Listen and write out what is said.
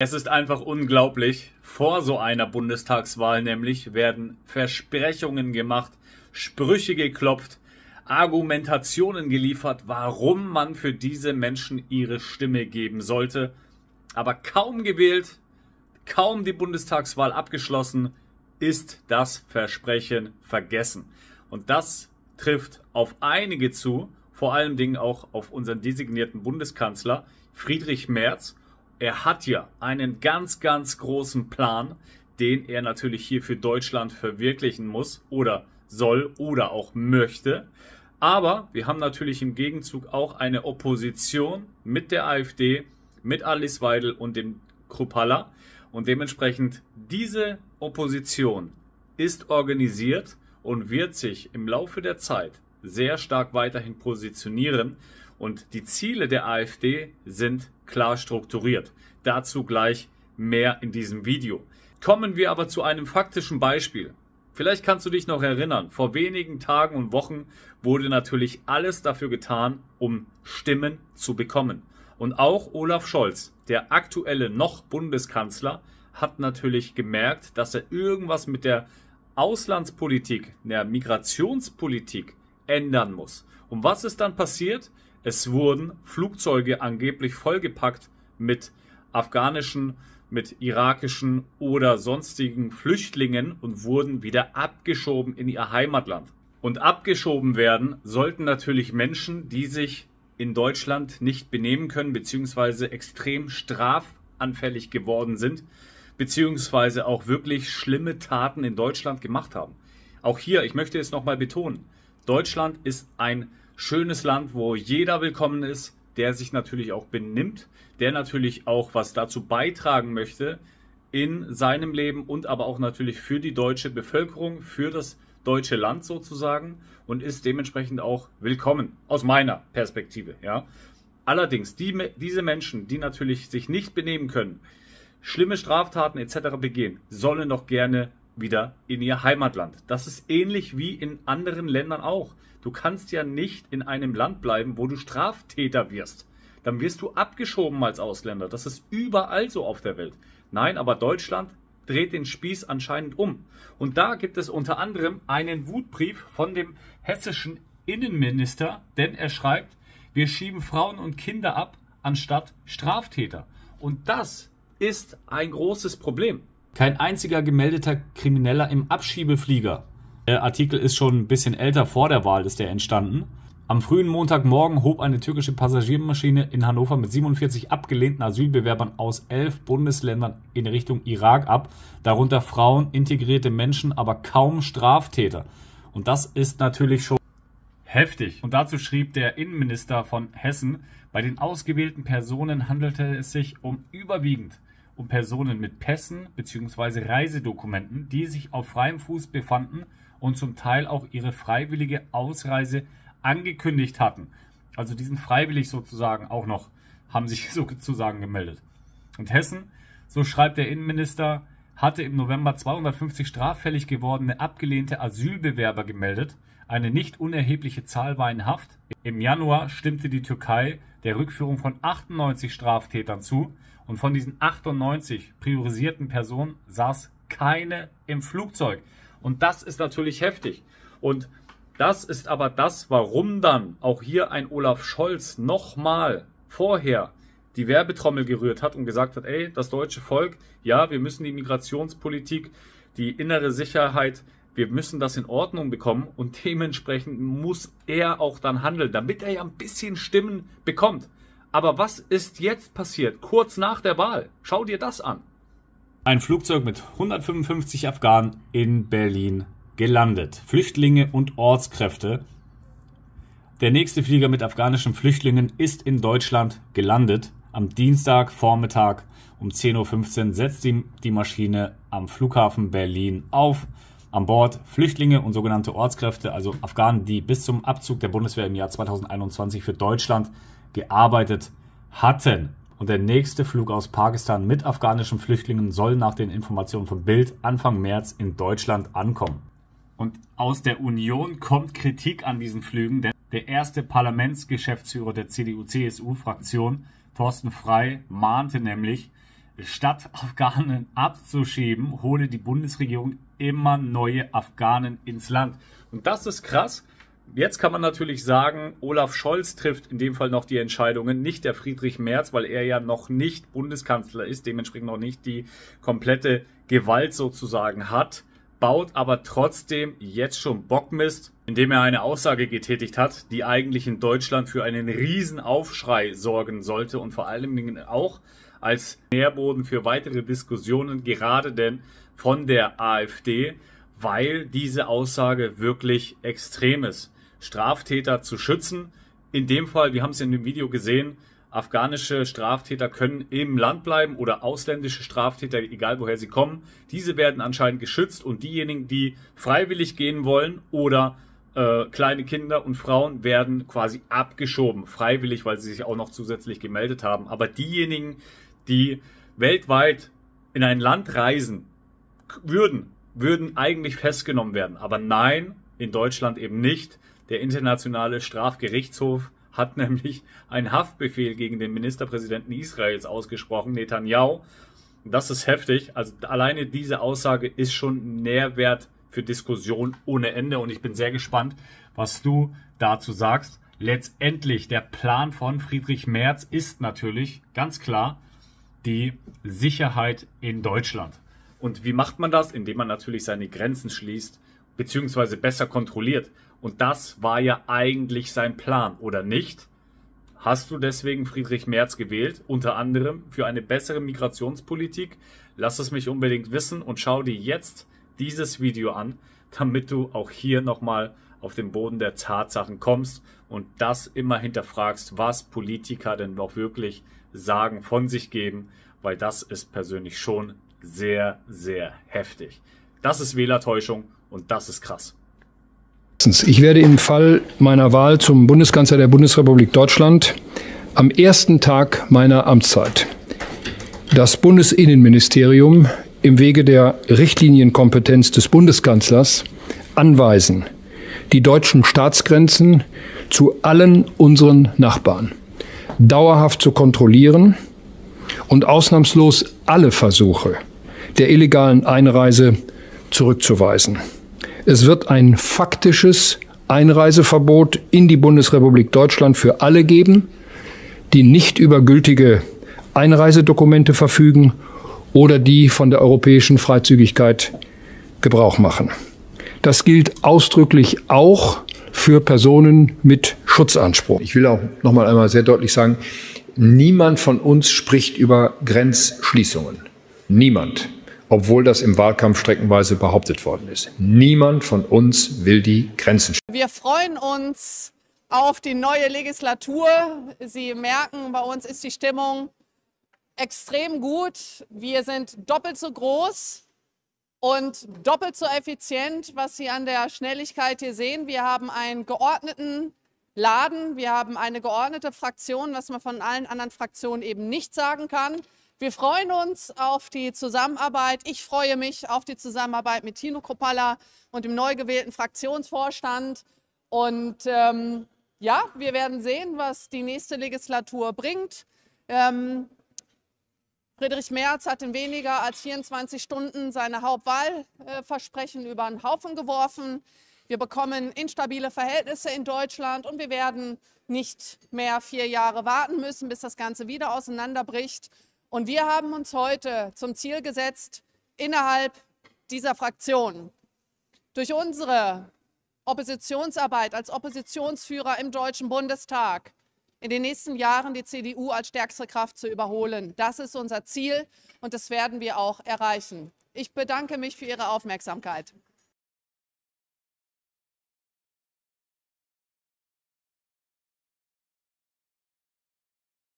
Es ist einfach unglaublich. Vor so einer Bundestagswahl nämlich werden Versprechungen gemacht, Sprüche geklopft, Argumentationen geliefert, warum man für diese Menschen ihre Stimme geben sollte. Aber kaum gewählt, kaum die Bundestagswahl abgeschlossen, ist das Versprechen vergessen. Und das trifft auf einige zu, vor allen Dingen auch auf unseren designierten Bundeskanzler Friedrich Merz. Er hat ja einen ganz, ganz großen Plan, den er natürlich hier für Deutschland verwirklichen muss oder soll oder auch möchte. Aber wir haben natürlich im Gegenzug auch eine Opposition mit der AfD, mit Alice Weidel und dem Chrupalla. Und dementsprechend diese Opposition ist organisiert und wird sich im Laufe der Zeit sehr stark weiterhin positionieren. Und die Ziele der AfD sind klar strukturiert. Dazu gleich mehr in diesem Video. Kommen wir aber zu einem faktischen Beispiel. Vielleicht kannst du dich noch erinnern, vor wenigen Tagen und Wochen wurde natürlich alles dafür getan, um Stimmen zu bekommen. Und auch Olaf Scholz, der aktuelle noch Bundeskanzler, hat natürlich gemerkt, dass er irgendwas mit der Auslandspolitik, der Migrationspolitik ändern muss. Und was ist dann passiert? Es wurden Flugzeuge angeblich vollgepackt mit afghanischen, mit irakischen oder sonstigen Flüchtlingen und wurden wieder abgeschoben in ihr Heimatland. Und abgeschoben werden sollten natürlich Menschen, die sich in Deutschland nicht benehmen können, beziehungsweise extrem strafanfällig geworden sind, beziehungsweise auch wirklich schlimme Taten in Deutschland gemacht haben. Auch hier, ich möchte es nochmal betonen, Deutschland ist ein schönes Land, wo jeder willkommen ist, der sich natürlich auch benimmt, der natürlich auch was dazu beitragen möchte in seinem Leben und aber auch natürlich für die deutsche Bevölkerung, für das deutsche Land sozusagen und ist dementsprechend auch willkommen, aus meiner Perspektive. Ja. Allerdings, diese Menschen, die natürlich sich nicht benehmen können, schlimme Straftaten etc. begehen, sollen doch gerne wieder in ihr Heimatland. Das ist ähnlich wie in anderen Ländern auch. Du kannst ja nicht in einem Land bleiben, wo du Straftäter wirst. Dann wirst du abgeschoben als Ausländer. Das ist überall so auf der Welt. Nein, aber Deutschland dreht den Spieß anscheinend um. Und da gibt es unter anderem einen Wutbrief von dem hessischen Innenminister, denn er schreibt, wir schieben Frauen und Kinder ab, anstatt Straftäter. Und das ist ein großes Problem. Kein einziger gemeldeter Krimineller im Abschiebeflieger. Der Artikel ist schon ein bisschen älter, vor der Wahl ist der entstanden. Am frühen Montagmorgen hob eine türkische Passagiermaschine in Hannover mit 47 abgelehnten Asylbewerbern aus 11 Bundesländern in Richtung Irak ab. Darunter Frauen, integrierte Menschen, aber kaum Straftäter. Und das ist natürlich schon heftig. Und dazu schrieb der Innenminister von Hessen, bei den ausgewählten Personen handelte es sich überwiegend um Personen mit Pässen bzw. Reisedokumenten, die sich auf freiem Fuß befanden und zum Teil auch ihre freiwillige Ausreise angekündigt hatten. Also die sind freiwillig sozusagen auch noch, haben sich sozusagen gemeldet. Und Hessen, so schreibt der Innenminister, hatte im November 250 straffällig gewordene abgelehnte Asylbewerber gemeldet. Eine nicht unerhebliche Zahl war in Haft. Im Januar stimmte die Türkei der Rückführung von 98 Straftätern zu. Und von diesen 98 priorisierten Personen saß keine im Flugzeug. Und das ist natürlich heftig. Und das ist aber das, warum dann auch hier ein Olaf Scholz nochmal vorher die Werbetrommel gerührt hat und gesagt hat, ey, das deutsche Volk, ja, wir müssen die Migrationspolitik, die innere Sicherheit, wir müssen das in Ordnung bekommen und dementsprechend muss er auch dann handeln, damit er ja ein bisschen Stimmen bekommt. Aber was ist jetzt passiert, kurz nach der Wahl? Schau dir das an. Ein Flugzeug mit 155 Afghanen in Berlin gelandet. Flüchtlinge und Ortskräfte. Der nächste Flieger mit afghanischen Flüchtlingen ist in Deutschland gelandet. Am Dienstagvormittag um 10:15 Uhr setzt die Maschine am Flughafen Berlin auf. An Bord Flüchtlinge und sogenannte Ortskräfte, also Afghanen, die bis zum Abzug der Bundeswehr im Jahr 2021 für Deutschland gearbeitet hatten. Und der nächste Flug aus Pakistan mit afghanischen Flüchtlingen soll nach den Informationen von Bild Anfang März in Deutschland ankommen. Und aus der Union kommt Kritik an diesen Flügen, denn der erste Parlamentsgeschäftsführer der CDU-CSU-Fraktion, Thorsten Frey, mahnte nämlich, Statt Afghanen abzuschieben, hole die Bundesregierung immer neue Afghanen ins Land. Und das ist krass. Jetzt kann man natürlich sagen, Olaf Scholz trifft in dem Fall noch die Entscheidungen, nicht der Friedrich Merz, weil er ja noch nicht Bundeskanzler ist, dementsprechend noch nicht die komplette Gewalt sozusagen hat, baut aber trotzdem jetzt schon Bockmist, indem er eine Aussage getätigt hat, die eigentlich in Deutschland für einen riesen Aufschrei sorgen sollte und vor allen Dingen auch als Nährboden für weitere Diskussionen, gerade denn von der AfD, weil diese Aussage wirklich extrem ist. Straftäter zu schützen. In dem Fall, wir haben es in dem Video gesehen, afghanische Straftäter können im Land bleiben oder ausländische Straftäter, egal woher sie kommen. Diese werden anscheinend geschützt und diejenigen, die freiwillig gehen wollen oder kleine Kinder und Frauen werden quasi abgeschoben, freiwillig, weil sie sich auch noch zusätzlich gemeldet haben. Aber diejenigen, die weltweit in ein Land reisen würden eigentlich festgenommen werden. Aber nein, in Deutschland eben nicht. Der Internationale Strafgerichtshof hat nämlich einen Haftbefehl gegen den Ministerpräsidenten Israels ausgesprochen, Netanyahu. Das ist heftig. Also alleine diese Aussage ist schon ein Nährwert für Diskussion ohne Ende. Und ich bin sehr gespannt, was du dazu sagst. Letztendlich, der Plan von Friedrich Merz ist natürlich ganz klar die Sicherheit in Deutschland. Und wie macht man das? Indem man natürlich seine Grenzen schließt, beziehungsweise besser kontrolliert. Und das war ja eigentlich sein Plan, oder nicht? Hast du deswegen Friedrich Merz gewählt? Unter anderem für eine bessere Migrationspolitik? Lass es mich unbedingt wissen und schau dir jetzt dieses Video an, damit du auch hier nochmal auf den Boden der Tatsachen kommst und das immer hinterfragst, was Politiker denn auch wirklich sagen, von sich geben, weil das ist persönlich schon sehr, sehr heftig. Das ist Wählertäuschung und das ist krass. Ich werde im Fall meiner Wahl zum Bundeskanzler der Bundesrepublik Deutschland am ersten Tag meiner Amtszeit das Bundesinnenministerium im Wege der Richtlinienkompetenz des Bundeskanzlers anweisen, die deutschen Staatsgrenzen zu allen unseren Nachbarn dauerhaft zu kontrollieren und ausnahmslos alle Versuche der illegalen Einreise zurückzuweisen. Es wird ein faktisches Einreiseverbot in die Bundesrepublik Deutschland für alle geben, die nicht über gültige Einreisedokumente verfügen oder die von der europäischen Freizügigkeit Gebrauch machen. Das gilt ausdrücklich auch für Personen mit Schutzanspruch. Ich will auch noch mal einmal sehr deutlich sagen, niemand von uns spricht über Grenzschließungen. Niemand. Obwohl das im Wahlkampf streckenweise behauptet worden ist. Niemand von uns will die Grenzen schließen. Wir freuen uns auf die neue Legislatur. Sie merken, bei uns ist die Stimmung extrem gut. Wir sind doppelt so groß und doppelt so effizient, was Sie an der Schnelligkeit hier sehen. Wir haben einen geordneten Laden, wir haben eine geordnete Fraktion, was man von allen anderen Fraktionen eben nicht sagen kann. Wir freuen uns auf die Zusammenarbeit. Ich freue mich auf die Zusammenarbeit mit Tino Kruppalla und dem neu gewählten Fraktionsvorstand. Und ja, wir werden sehen, was die nächste Legislatur bringt. Friedrich Merz hat in weniger als 24 Stunden seine Hauptwahlversprechen über den Haufen geworfen. Wir bekommen instabile Verhältnisse in Deutschland und wir werden nicht mehr 4 Jahre warten müssen, bis das Ganze wieder auseinanderbricht. Und wir haben uns heute zum Ziel gesetzt, innerhalb dieser Fraktion durch unsere Oppositionsarbeit als Oppositionsführer im Deutschen Bundestag in den nächsten Jahren die CDU als stärkste Kraft zu überholen. Das ist unser Ziel und das werden wir auch erreichen. Ich bedanke mich für Ihre Aufmerksamkeit.